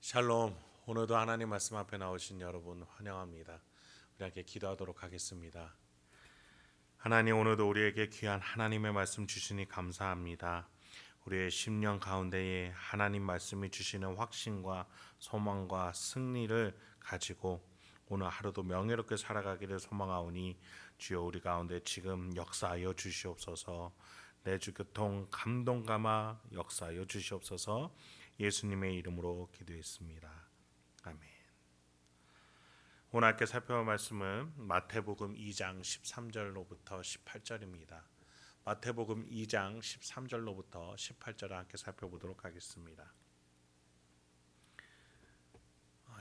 샬롬. 오늘도 하나님 말씀 앞에 나오신 여러분 환영합니다. 우리 함께 기도하도록 하겠습니다. 하나님, 오늘도 우리에게 귀한 하나님의 말씀 주시니 감사합니다. 우리의 심령 가운데에 하나님 말씀이 주시는 확신과 소망과 승리를 가지고 오늘 하루도 명예롭게 살아가기를 소망하오니 주여, 우리 가운데 지금 역사하여 주시옵소서. 내 주 교통 감동 감아 역사하여 주시옵소서. 예수님의 이름으로 기도했습니다. 아멘. 오늘 함께 살펴볼 말씀은 마태복음 2장 13절로부터 18절입니다. 마태복음 2장 13절로부터 18절을 함께 살펴보도록 하겠습니다.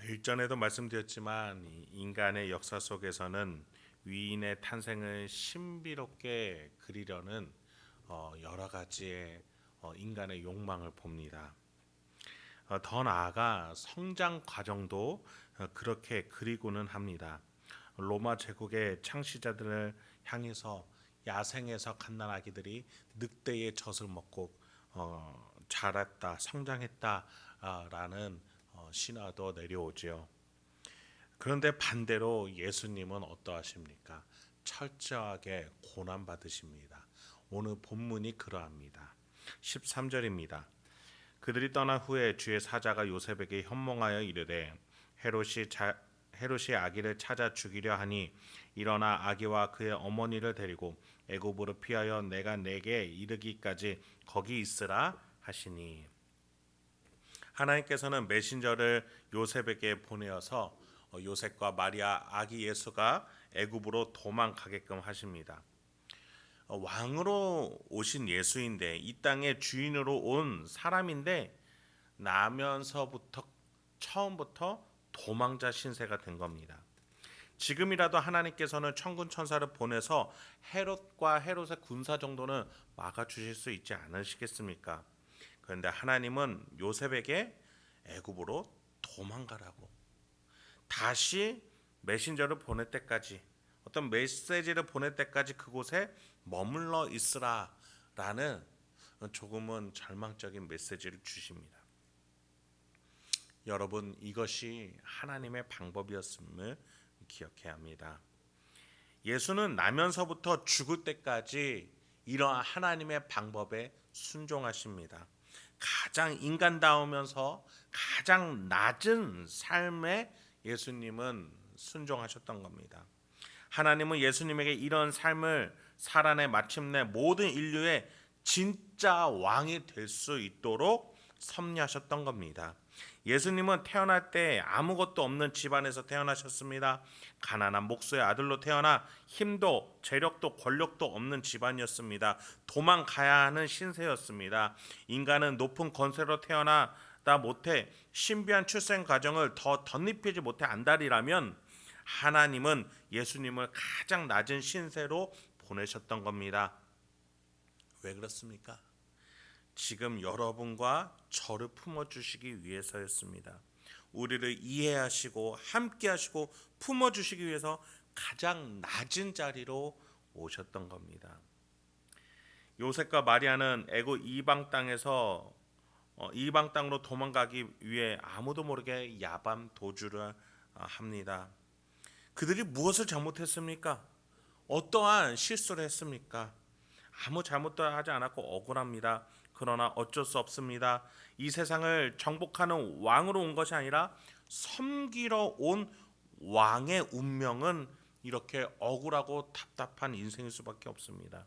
일전에도 말씀드렸지만 인간의 역사 속에서는 위인의 탄생을 신비롭게 그리려는 여러 가지의 인간의 욕망을 봅니다. 더 나아가 성장 과정도 그렇게 그리고는 합니다. 로마 제국의 창시자들을 향해서 야생에서 갓난아기들이 늑대의 젖을 먹고 자랐다, 성장했다라는 신화도 내려오지요. 그런데 반대로 예수님은 어떠하십니까? 철저하게 고난받으십니다. 오늘 본문이 그러합니다. 13절입니다. 그들이 떠난 후에 주의 사자가 요셉에게 현몽하여 이르되 헤롯이 아기를 찾아 죽이려 하니 일어나 아기와 그의 어머니를 데리고 애굽으로 피하여 내가 내게 이르기까지 거기 있으라 하시니, 하나님께서는 메신저를 요셉에게 보내어서 요셉과 마리아 아기 예수가 애굽으로 도망가게끔 하십니다. 왕으로 오신 예수인데, 이 땅의 주인으로 온 사람인데 나면서부터 처음부터 도망자 신세가 된 겁니다. 지금이라도 하나님께서는 천군 천사를 보내서 헤롯과 헤롯의 군사 정도는 막아주실 수 있지 않으시겠습니까? 그런데 하나님은 요셉에게 애굽으로 도망가라고, 다시 메신저를 보낼 때까지, 어떤 메시지를 보낼 때까지 그곳에 머물러 있으라라는 조금은 절망적인 메시지를 주십니다. 여러분, 이것이 하나님의 방법이었음을 기억해야 합니다. 예수는 나면서부터 죽을 때까지 이러한 하나님의 방법에 순종하십니다. 가장 인간다우면서 가장 낮은 삶에 예수님은 순종하셨던 겁니다. 하나님은 예수님에게 이런 삶을 살아내 마침내 모든 인류의 진짜 왕이 될 수 있도록 섭리하셨던 겁니다. 예수님은 태어날 때 아무것도 없는 집안에서 태어나셨습니다. 가난한 목수의 아들로 태어나 힘도 재력도 권력도 없는 집안이었습니다. 도망가야 하는 신세였습니다. 인간은 높은 권세로 태어나다 못해 신비한 출생 과정을 더 덧입히지 못해 안달이라면, 하나님은 예수님을 가장 낮은 신세로 보내셨던 겁니다. 왜 그렇습니까? 지금 여러분과 저를 품어주시기 위해서였습니다. 우리를 이해하시고 함께하시고 품어주시기 위해서 가장 낮은 자리로 오셨던 겁니다. 요셉과 마리아는 애굽 이방 땅에서 이방 땅으로 도망가기 위해 아무도 모르게 야밤 도주를 합니다. 그들이 무엇을 잘못했습니까? 어떠한 실수를 했습니까? 아무 잘못도 하지 않았고 억울합니다. 그러나 어쩔 수 없습니다. 이 세상을 정복하는 왕으로 온 것이 아니라 섬기러 온 왕의 운명은 이렇게 억울하고 답답한 인생일 수밖에 없습니다.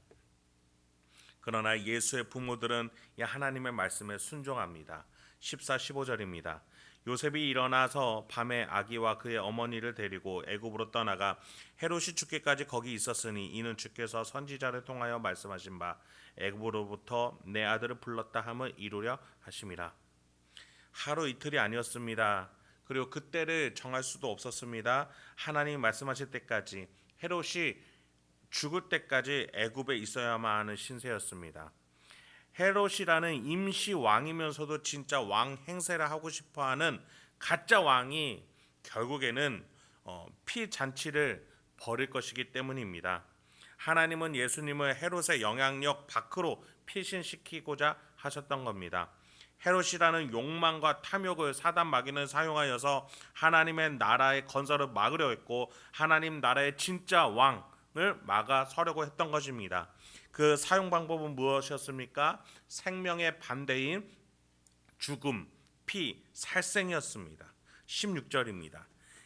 그러나 예수의 부모들은 하나님의 말씀에 순종합니다. 14, 15절입니다. 요셉이 일어나서 밤에 아기와 그의 어머니를 데리고 애굽으로 떠나가 헤롯이 죽기까지 거기 있었으니, 이는 주께서 선지자를 통하여 말씀하신 바 애굽으로부터 내 아들을 불렀다 함을 이루려 하심이라. 하루 이틀이 아니었습니다. 그리고 그때를 정할 수도 없었습니다. 하나님이 말씀하실 때까지, 헤롯이 죽을 때까지 애굽에 있어야만 하는 신세였습니다. 헤롯이라는 임시 왕이면서도 진짜 왕 행세를 하고 싶어하는 가짜 왕이 결국에는 피잔치를 벌일 것이기 때문입니다. 하나님은 예수님을 헤롯의 영향력 밖으로 피신시키고자 하셨던 겁니다. 헤롯이라는 욕망과 탐욕을 사단 마귀는 사용하여서 하나님의 나라의 건설을 막으려 했고 하나님 나라의 진짜 왕을 막아서려고 했던 것입니다. 그 사용 방법은 무엇이었습니까? 생명의 반대인 죽음, 피, 살생이었습니다. 16절입니다.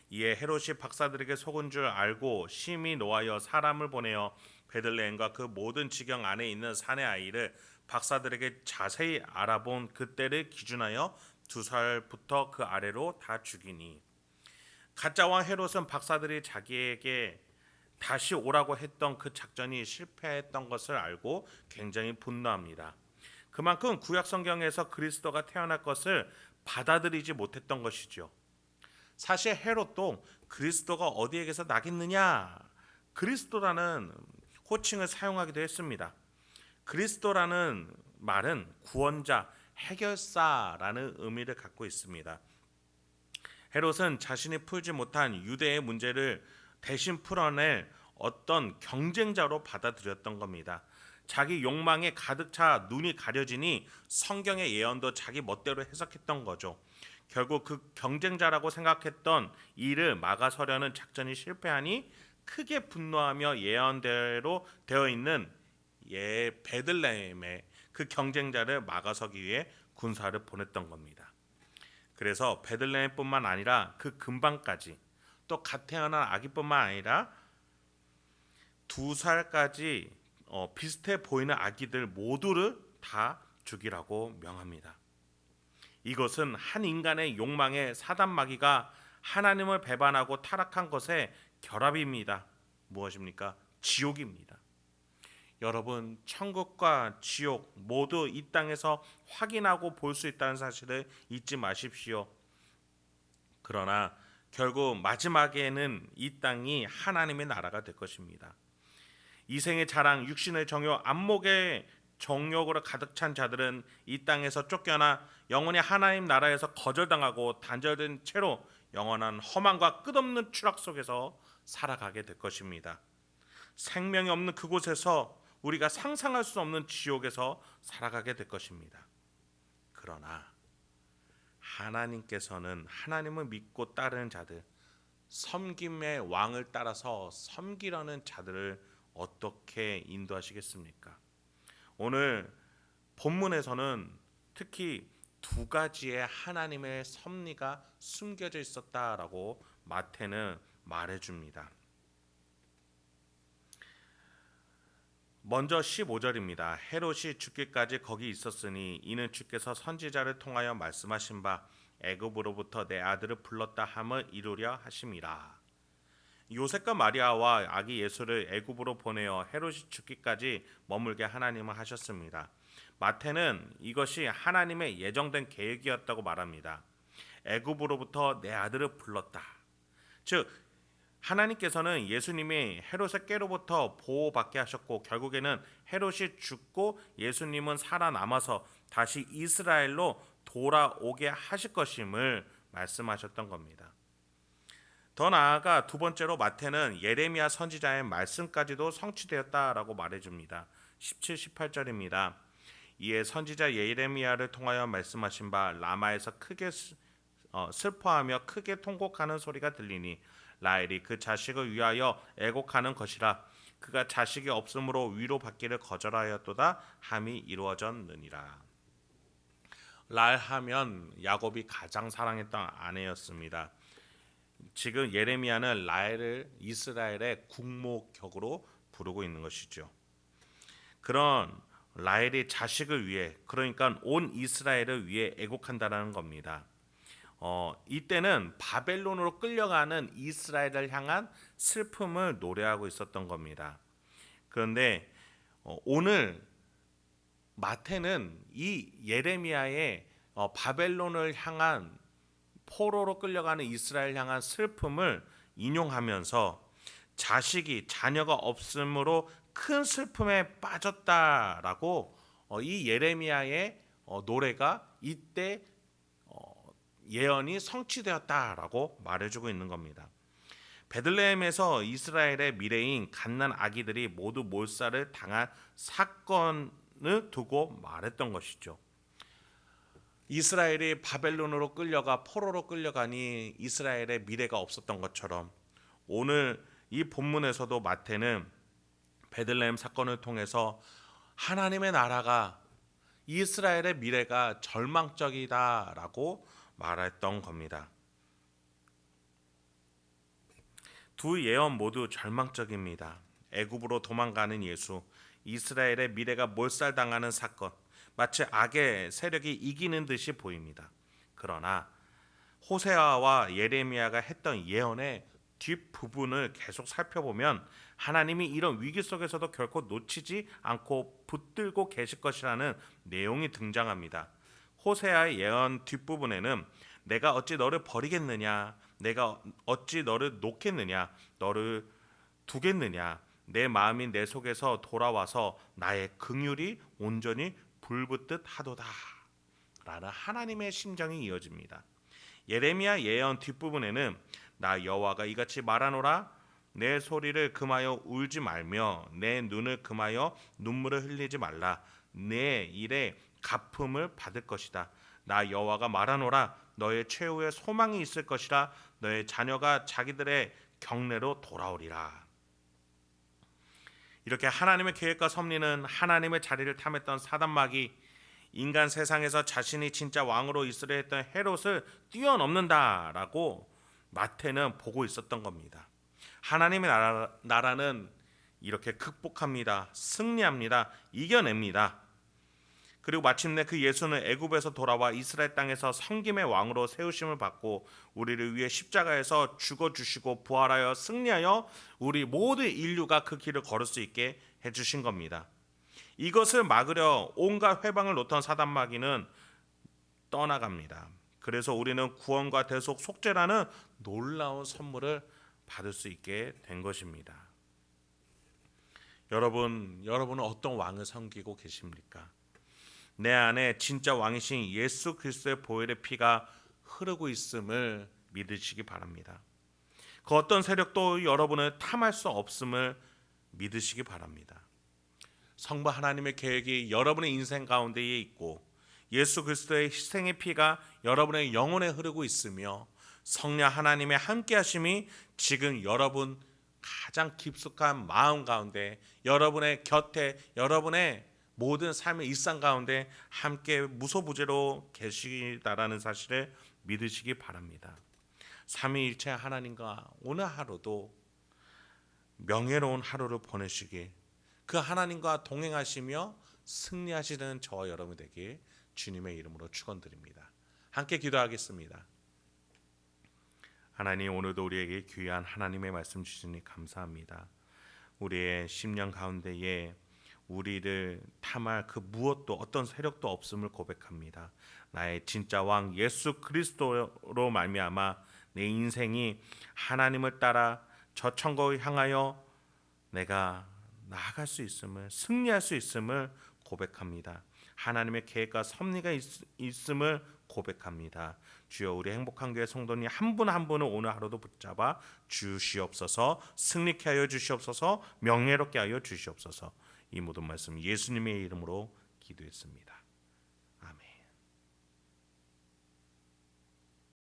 이에 헤롯이 박사들에게 속은 줄 알고 심히 노하여 사람을 보내어 베들레헴과 그 모든 지경 안에 있는 사내 아이를 박사들에게 자세히 알아본 그때를 기준하여 2살부터 그 아래로 다 죽이니 가짜 왕 헤롯은 박사들이 자기에게 다시 오라고 했던 그 작전이 실패했던 것을 알고 굉장히 분노합니다. 그만큼 구약 성경에서 그리스도가 태어날 것을 받아들이지 못했던 것이죠. 사실 헤롯도 그리스도가 어디에게서 나겠느냐, 그리스도라는 호칭을 사용하기도 했습니다. 그리스도라는 말은 구원자, 해결사라는 의미를 갖고 있습니다. 헤롯은 자신이 풀지 못한 유대의 문제를 대신 풀어낼 어떤 경쟁자로 받아들였던 겁니다. 자기 욕망에 가득 차 눈이 가려지니 성경의 예언도 자기 멋대로 해석했던 거죠. 결국 그 경쟁자라고 생각했던 이를 막아서려는 작전이 실패하니 크게 분노하며 예언대로 되어 있는 베들레헴에 그 경쟁자를 막아서기 위해 군사를 보냈던 겁니다. 그래서 베들레헴뿐만 아니라 그 근방까지 또 갓 태어난 아기뿐만 아니라 2살까지 비슷해 보이는 아기들 모두를 다 죽이라고 명합니다. 이것은 한 인간의 욕망에 사단 마귀가 하나님을 배반하고 타락한 것의 결합입니다. 무엇입니까? 지옥입니다. 여러분, 천국과 지옥 모두 이 땅에서 확인하고 볼 수 있다는 사실을 잊지 마십시오. 그러나 결국 마지막에는 이 땅이 하나님의 나라가 될 것입니다. 이생의 자랑, 육신의 정욕, 안목의 정욕으로 가득 찬 자들은 이 땅에서 쫓겨나 영원히 하나님 나라에서 거절당하고 단절된 채로 영원한 험한과 끝없는 추락 속에서 살아가게 될 것입니다. 생명이 없는 그곳에서 우리가 상상할 수 없는 지옥에서 살아가게 될 것입니다. 그러나 하나님께서는 하나님을 믿고 따르는 자들, 섬김의 왕을 따라서 섬기려는 자들을 어떻게 인도하시겠습니까? 오늘 본문에서는 특히 2가지의 하나님의 섭리가 숨겨져 있었다라고 마태는 말해줍니다. 먼저 15절입니다. 헤롯이 죽기까지 거기 있었으니 이는 주께서 선지자를 통하여 말씀하신 바 애굽으로부터 내 아들을 불렀다 함을 이루려 하심이라. 요셉과 마리아와 아기 예수를 애굽으로 보내어 헤롯이 죽기까지 머물게 하나님은 하셨습니다. 마태는 이것이 하나님의 예정된 계획이었다고 말합니다. 애굽으로부터 내 아들을 불렀다. 즉 하나님께서는 예수님이 헤롯의 꾀로부터 보호받게 하셨고 결국에는 헤롯이 죽고 예수님은 살아남아서 다시 이스라엘로 돌아오게 하실 것임을 말씀하셨던 겁니다. 더 나아가 2번째로 마태는 예레미야 선지자의 말씀까지도 성취되었다라고 말해줍니다. 17, 18절입니다. 이에 선지자 예레미야를 통하여 말씀하신 바 라마에서 크게 슬퍼하며 크게 통곡하는 소리가 들리니 라헬이 그 자식을 위하여 애곡하는 것이라. 그가 자식이 없으므로 위로받기를 거절하였도다 함이 이루어졌느니라. 라헬 하면 야곱이 가장 사랑했던 아내였습니다. 지금 예레미야는 라헬을 이스라엘의 국모격으로 부르고 있는 것이죠. 그런 라헬이 자식을 위해, 그러니까 온 이스라엘을 위해 애곡한다는 겁니다. 이때는 바벨론으로 끌려가는 이스라엘을 향한 슬픔을 노래하고 있었던 겁니다. 그런데 오늘 마태는 이 예레미야의 바벨론을 향한 포로로 끌려가는 이스라엘 향한 슬픔을 인용하면서 자녀가 없으므로 큰 슬픔에 빠졌다라고 이 예레미야의 노래가 이때 예언이 성취되었다라고 말해주고 있는 겁니다. 베들레헴에서 이스라엘의 미래인 갓난 아기들이 모두 몰살을 당한 사건을 두고 말했던 것이죠. 이스라엘이 바벨론으로 끌려가 포로로 끌려가니 이스라엘의 미래가 없었던 것처럼 오늘 이 본문에서도 마태는 베들레헴 사건을 통해서 하나님의 나라가 이스라엘의 미래가 절망적이다라고 말했던 겁니다. 두 예언 모두 절망적입니다. 애굽으로 도망가는 예수, 이스라엘의 미래가 몰살당하는 사건, 마치 악의 세력이 이기는 듯이 보입니다. 그러나 호세아와 예레미야가 했던 예언의 뒷부분을 계속 살펴보면 하나님이 이런 위기 속에서도 결코 놓치지 않고 붙들고 계실 것이라는 내용이 등장합니다. 호세아의 예언 뒷부분에는 내가 어찌 너를 버리겠느냐, 내가 어찌 너를 놓겠느냐, 너를 두겠느냐, 내 마음이 내 속에서 돌아와서 나의 긍휼이 온전히 불붙듯 하도다 라는 하나님의 심정이 이어집니다. 예레미야 예언 뒷부분에는 나 여호와가 이같이 말하노라, 내 소리를 금하여 울지 말며 내 눈을 금하여 눈물을 흘리지 말라, 내 일에 갚음을 받을 것이다. 나 여호와가 말하노라, 너의 최후의 소망이 있을 것이라, 너의 자녀가 자기들의 경내로 돌아오리라. 이렇게 하나님의 계획과 섭리는 하나님의 자리를 탐했던 사단마귀, 인간 세상에서 자신이 진짜 왕으로 있으려 했던 헤롯을 뛰어넘는다라고 마태는 보고 있었던 겁니다. 하나님의 나라는 이렇게 극복합니다. 승리합니다. 이겨냅니다. 그리고 마침내 그 예수는 애굽에서 돌아와 이스라엘 땅에서 섬김의 왕으로 세우심을 받고 우리를 위해 십자가에서 죽어주시고 부활하여 승리하여 우리 모든 인류가 그 길을 걸을 수 있게 해주신 겁니다. 이것을 막으려 온갖 회방을 놓던 사단마귀는 떠나갑니다. 그래서 우리는 구원과 대속, 속죄라는 놀라운 선물을 받을 수 있게 된 것입니다. 여러분은 어떤 왕을 섬기고 계십니까? 내 안에 진짜 왕이신 예수 그리스도의 보혈의 피가 흐르고 있음을 믿으시기 바랍니다. 그 어떤 세력도 여러분을 탐할 수 없음을 믿으시기 바랍니다. 성부 하나님의 계획이 여러분의 인생 가운데에 있고 예수 그리스도의 희생의 피가 여러분의 영혼에 흐르고 있으며 성령 하나님의 함께 하심이 지금 여러분 가장 깊숙한 마음 가운데, 여러분의 곁에, 여러분의 모든 삶의 일상 가운데 함께 무소부재로 계시다라는 사실을 믿으시기 바랍니다. 삼위일체 하나님과 오늘 하루도 명예로운 하루를 보내시길, 그 하나님과 동행하시며 승리하시는 저와 여러분 되길 주님의 이름으로 축원드립니다. 함께 기도하겠습니다. 하나님, 오늘도 우리에게 귀한 하나님의 말씀 주시니 감사합니다. 우리의 심령 가운데에 우리를 탐할 그 무엇도 어떤 세력도 없음을 고백합니다. 나의 진짜 왕 예수 그리스도로 말미암아 내 인생이 하나님을 따라 저 천국을 향하여 내가 나아갈 수 있음을, 승리할 수 있음을 고백합니다. 하나님의 계획과 섭리가 있음을 고백합니다. 주여, 우리 행복한 교회 성도님 한 분 한 분을 오늘 하루도 붙잡아 주시옵소서. 승리케 하여 주시옵소서. 명예롭게 하여 주시옵소서. 이 모든 말씀 예수님의 이름으로 기도했습니다.